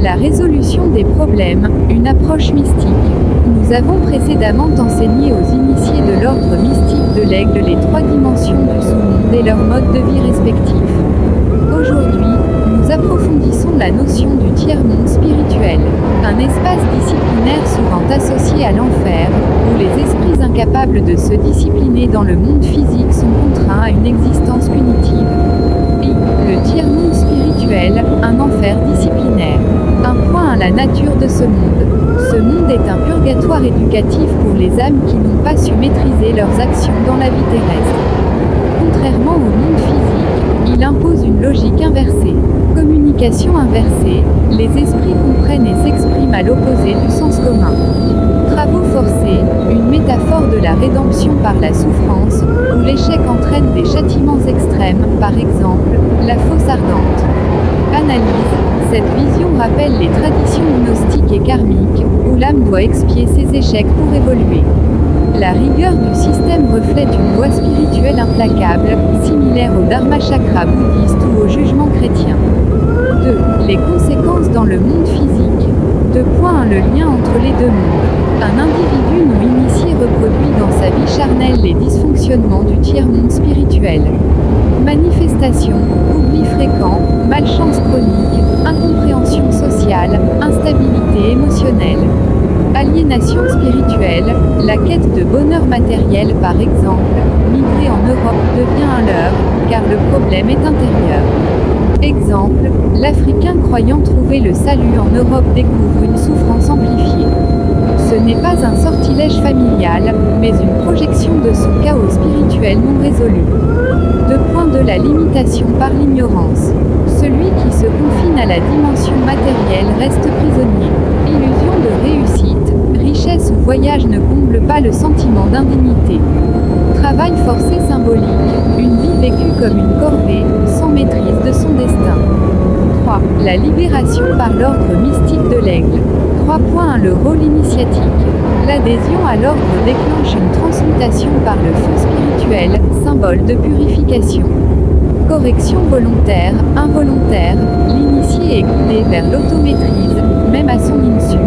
La résolution des problèmes, une approche mystique. Nous avons précédemment enseigné aux initiés de l'ordre mystique de l'Aigle les 3 dimensions du sous-monde et leurs modes de vie respectifs. Aujourd'hui, nous approfondissons la notion du tiers-monde spirituel, un espace disciplinaire souvent associé à l'enfer, où les esprits incapables de se discipliner dans le monde physique sont contraints à une existence punitive. Le tiers-monde spirituel, un enfer disciplinaire. Un point à la nature de ce monde. Ce monde est un purgatoire éducatif pour les âmes qui n'ont pas su maîtriser leurs actions dans la vie terrestre. Contrairement au monde physique, il impose une logique inversée. Communication inversée, les esprits comprennent et s'expriment à l'opposé du sens commun. Travaux forcés, une métaphore de la rédemption par la souffrance, où l'échec entraîne des châtiments extrêmes, par exemple, la fosse ardente. Analyse, cette vision rappelle les traditions gnostiques et karmiques, où l'âme doit expier ses échecs pour évoluer. La rigueur du système reflète une loi spirituelle implacable, similaire au Dharma Chakra bouddhiste ou au jugement chrétien. 2. Les conséquences dans le monde physique. 2. Le lien entre les deux mondes. Un individu non initié reproduit dans sa vie charnelle les dysfonctionnements du tiers-monde spirituel. Manifestation, oubli fréquent, malchance chronique, incompréhension sociale, instabilité émotionnelle. Aliénation spirituelle, la quête de bonheur matériel par exemple, migrer en Europe devient un leurre, car le problème est intérieur. Exemple, l'Africain croyant trouver le salut en Europe découvre une souffrance amplifiée. Ce n'est pas un sortilège familial, mais une projection de son chaos spirituel non résolu. 2. De la limitation par l'ignorance. Celui qui se confine à la dimension matérielle reste prisonnier. Illusion de réussite, richesse ou voyage ne comble pas le sentiment d'indignité. Travail forcé symbolique, une vie vécue comme une corvée, sans maîtrise de son destin. 3. La libération par l'ordre mystique de l'Aigle. 3. Le rôle initiatique. L'adhésion à l'ordre déclenche une transmutation par le feu spirituel, symbole de purification. Correction volontaire, involontaire, l'initié est guidé vers l'automaîtrise, même à son insu.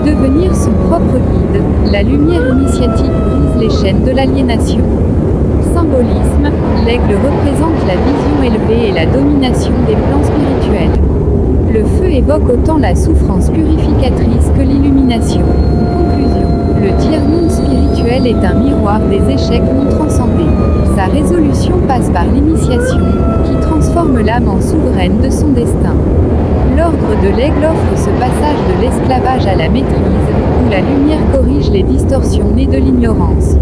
Devenir son propre guide, la lumière initiatique brise les chaînes de l'aliénation. Symbolisme, l'aigle représente la vision élevée et la domination des plans spirituels. Le feu évoque autant la souffrance purificatrice que l'illumination. Conclusion. Le tiers-monde spirituel est un miroir des échecs non transcendés. Sa résolution passe par l'initiation, qui transforme l'âme en souveraine de son destin. L'ordre de l'aigle offre ce passage de l'esclavage à la maîtrise, où la lumière corrige les distorsions nées de l'ignorance.